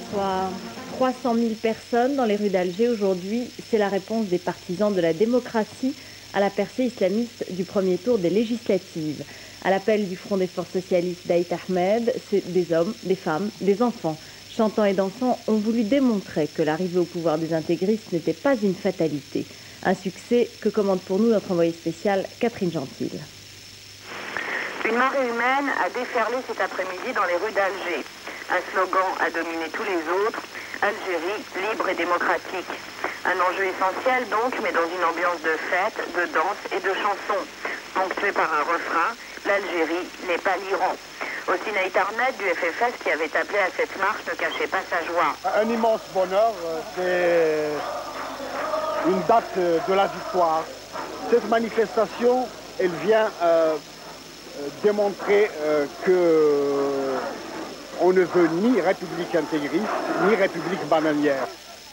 bonsoir. 300 000 personnes dans les rues d'Alger aujourd'hui, c'est la réponse des partisans de la démocratie à la percée islamiste du premier tour des législatives. À l'appel du Front des forces socialistes d'Aït Ahmed, des hommes, des femmes, des enfants, chantant et dansant, ont voulu démontrer que l'arrivée au pouvoir des intégristes n'était pas une fatalité. Un succès que commande pour nous notre envoyée spéciale Catherine Gentil. Une marée humaine a déferlé cet après-midi dans les rues d'Alger. Un slogan a dominé tous les autres, Algérie libre et démocratique. Un enjeu essentiel donc, mais dans une ambiance de fête, de danse et de chansons. Ponctué par un refrain, l'Algérie n'est pas l'Iran. Aussi Aït Ahmed du FFS qui avait appelé à cette marche ne cachait pas sa joie. Un immense bonheur, c'est une date de la victoire. Cette manifestation, elle vient démontrer qu'on ne veut ni république intégriste, ni république bananière.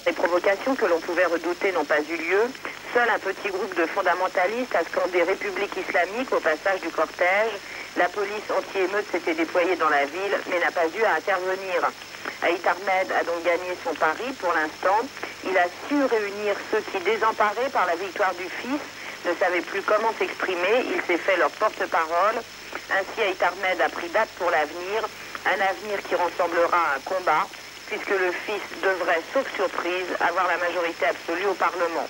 Les provocations que l'on pouvait redouter n'ont pas eu lieu. Seul un petit groupe de fondamentalistes a scandé République islamique au passage du cortège. La police anti-émeute s'était déployée dans la ville, mais n'a pas eu à intervenir. Aït Ahmed a donc gagné son pari pour l'instant. Il a su réunir ceux qui, désemparés par la victoire du fils, ne savaient plus comment s'exprimer. Il s'est fait leur porte-parole. Ainsi, Aït Ahmed a pris date pour l'avenir, un avenir qui ressemblera à un combat, puisque le fils devrait, sauf surprise, avoir la majorité absolue au Parlement.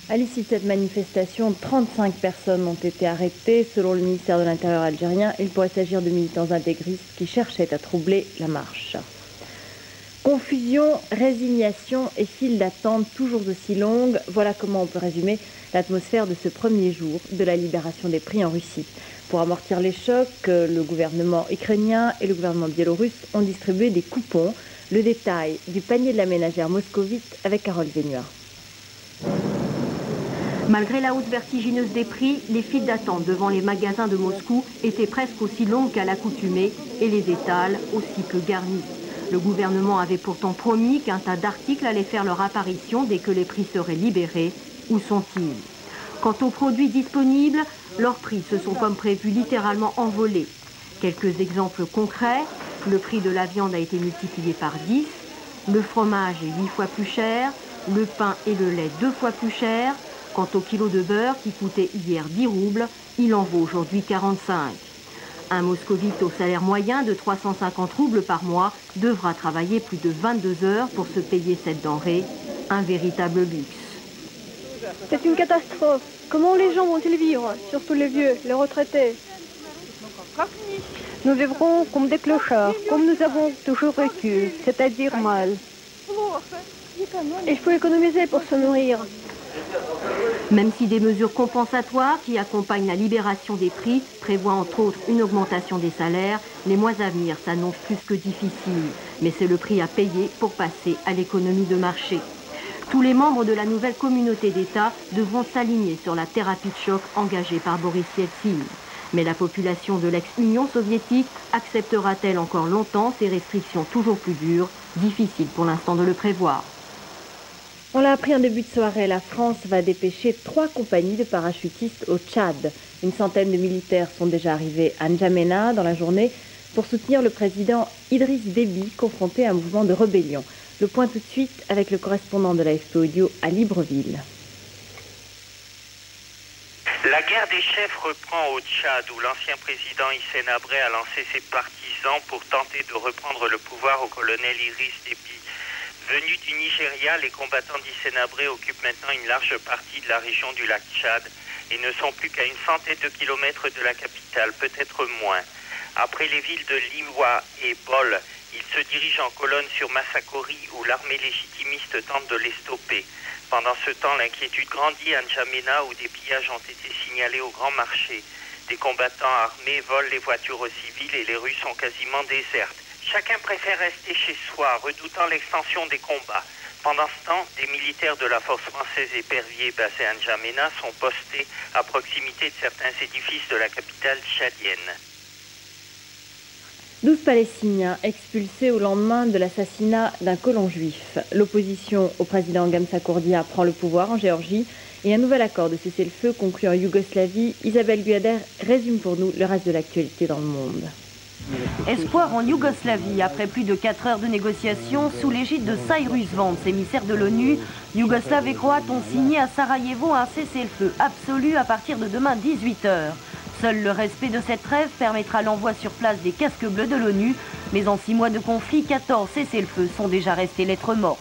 À l'issue de cette manifestation, 35 personnes ont été arrêtées. Selon le ministère de l'Intérieur algérien, il pourrait s'agir de militants intégristes qui cherchaient à troubler la marche. Confusion, résignation et file d'attente toujours aussi longues, voilà comment on peut résumer l'atmosphère de ce premier jour de la libération des prix en Russie. Pour amortir les chocs, le gouvernement ukrainien et le gouvernement biélorusse ont distribué des coupons. Le détail du panier de la ménagère moscovite avec Carole Vénua. Malgré la hausse vertigineuse des prix, les files d'attente devant les magasins de Moscou étaient presque aussi longues qu'à l'accoutumée et les étals aussi peu garnis. Le gouvernement avait pourtant promis qu'un tas d'articles allaient faire leur apparition dès que les prix seraient libérés. Où sont-ils? Quant aux produits disponibles, leurs prix se sont comme prévu littéralement envolés. Quelques exemples concrets, le prix de la viande a été multiplié par 10, le fromage est 8 fois plus cher, le pain et le lait 2 fois plus cher. Quant au kilo de beurre qui coûtait hier 10 roubles, il en vaut aujourd'hui 45. Un moscovite au salaire moyen de 350 roubles par mois devra travailler plus de 22 heures pour se payer cette denrée, un véritable luxe. C'est une catastrophe. Comment les gens vont-ils vivre, surtout les vieux, les retraités? Nous vivrons comme des clochards, comme nous avons toujours vécu, c'est-à-dire mal. Il faut économiser pour se nourrir. Même si des mesures compensatoires qui accompagnent la libération des prix prévoient entre autres une augmentation des salaires, les mois à venir s'annoncent plus que difficiles. Mais c'est le prix à payer pour passer à l'économie de marché. Tous les membres de la nouvelle communauté d'État devront s'aligner sur la thérapie de choc engagée par Boris Yeltsin. Mais la population de l'ex-Union soviétique acceptera-t-elle encore longtemps ces restrictions toujours plus dures? Difficile pour l'instant de le prévoir. On l'a appris en début de soirée, la France va dépêcher 3 compagnies de parachutistes au Tchad. Une centaine de militaires sont déjà arrivés à N'Djamena dans la journée pour soutenir le président Idriss Déby, confronté à un mouvement de rébellion. Le point tout de suite avec le correspondant de l'AFP Audio à Libreville. La guerre des chefs reprend au Tchad, où l'ancien président Hissène Habré a lancé ses partisans pour tenter de reprendre le pouvoir au colonel Idriss Déby. Venus du Nigeria, les combattants d'Hissène Habré occupent maintenant une large partie de la région du lac Tchad et ne sont plus qu'à une centaine de kilomètres de la capitale, peut-être moins. Après les villes de Lilwa et Bol, ils se dirigent en colonne sur Massakori, où l'armée légitimiste tente de les stopper. Pendant ce temps, l'inquiétude grandit à N'Djamena, où des pillages ont été signalés au grand marché. Des combattants armés volent les voitures aux civils et les rues sont quasiment désertes. Chacun préfère rester chez soi, redoutant l'extension des combats. Pendant ce temps, des militaires de la force française éperviers basés à N'Djamena sont postés à proximité de certains édifices de la capitale tchadienne. 12 Palestiniens expulsés au lendemain de l'assassinat d'un colon juif. L'opposition au président Gamsa Kourdia prend le pouvoir en Géorgie et un nouvel accord de cessez-le-feu conclu en Yougoslavie. Isabelle Guyader résume pour nous le reste de l'actualité dans le monde. Espoir en Yougoslavie. Après plus de 4 heures de négociations, sous l'égide de Cyrus Vance, émissaire de l'ONU, Yougoslaves et Croates ont signé à Sarajevo un cessez-le-feu absolu à partir de demain 18h. Seul le respect de cette trêve permettra l'envoi sur place des casques bleus de l'ONU, mais en 6 mois de conflit, 14 cessez-le-feu sont déjà restés lettres mortes.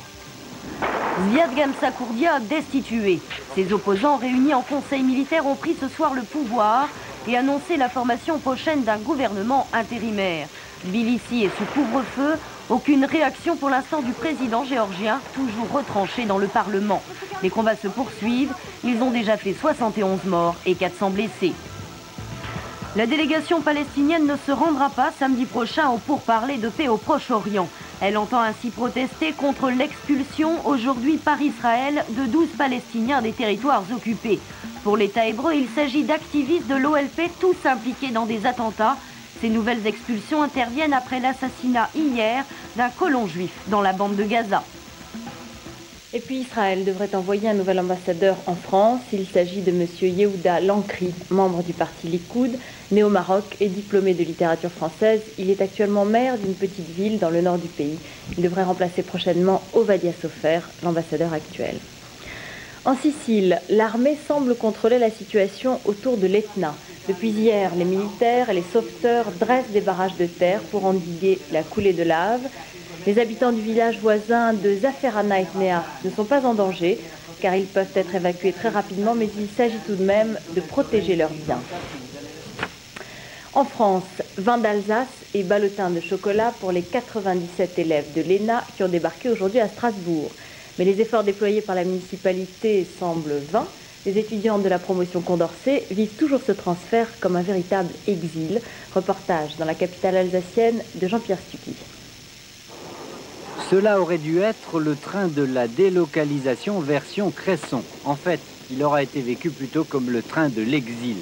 Zviad Gamsakhourdia destitué. Ses opposants réunis en conseil militaire ont pris ce soir le pouvoir et annoncé la formation prochaine d'un gouvernement intérimaire. Tbilissi est sous couvre-feu. Aucune réaction pour l'instant du président géorgien, toujours retranché dans le Parlement. Les combats se poursuivent. Ils ont déjà fait 71 morts et 400 blessés. La délégation palestinienne ne se rendra pas samedi prochain au pourparlers de paix au Proche-Orient. Elle entend ainsi protester contre l'expulsion aujourd'hui par Israël de 12 Palestiniens des territoires occupés. Pour l'État hébreu, il s'agit d'activistes de l'OLP tous impliqués dans des attentats. Ces nouvelles expulsions interviennent après l'assassinat hier d'un colon juif dans la bande de Gaza. Et puis Israël devrait envoyer un nouvel ambassadeur en France. Il s'agit de M. Yehuda Lankri, membre du parti Likoud, né au Maroc et diplômé de littérature française. Il est actuellement maire d'une petite ville dans le nord du pays. Il devrait remplacer prochainement Ovadia Sofer, l'ambassadeur actuel. En Sicile, l'armée semble contrôler la situation autour de l'Etna. Depuis hier, les militaires et les sauveteurs dressent des barrages de terre pour endiguer la coulée de lave. Les habitants du village voisin de Zaferana Etnea ne sont pas en danger car ils peuvent être évacués très rapidement, mais il s'agit tout de même de protéger leurs biens. En France, vin d'Alsace et ballotin de chocolat pour les 97 élèves de l'ENA qui ont débarqué aujourd'hui à Strasbourg. Mais les efforts déployés par la municipalité semblent vains. Les étudiants de la promotion Condorcet vivent toujours ce transfert comme un véritable exil. Reportage dans la capitale alsacienne de Jean-Pierre Stucki. Cela aurait dû être le train de la délocalisation version Cresson. En fait, il aura été vécu plutôt comme le train de l'exil.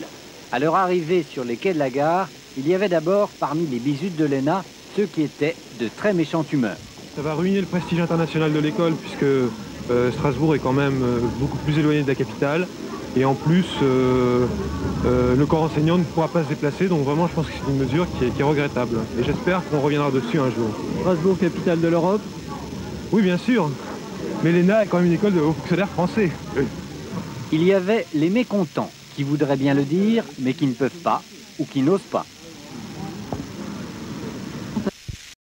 À leur arrivée sur les quais de la gare, il y avait d'abord, parmi les bisutes de l'ENA, ceux qui étaient de très méchante humeur. Ça va ruiner le prestige international de l'école puisque Strasbourg est quand même beaucoup plus éloigné de la capitale. Et en plus, le corps enseignant ne pourra pas se déplacer. Donc vraiment, je pense que c'est une mesure qui est regrettable. Et j'espère qu'on reviendra dessus un jour. Strasbourg, capitale de l'Europe? Oui, bien sûr. Mais l'ENA est quand même une école de hauts fonctionnaires français. Il y avait les mécontents qui voudraient bien le dire, mais qui ne peuvent pas ou qui n'osent pas.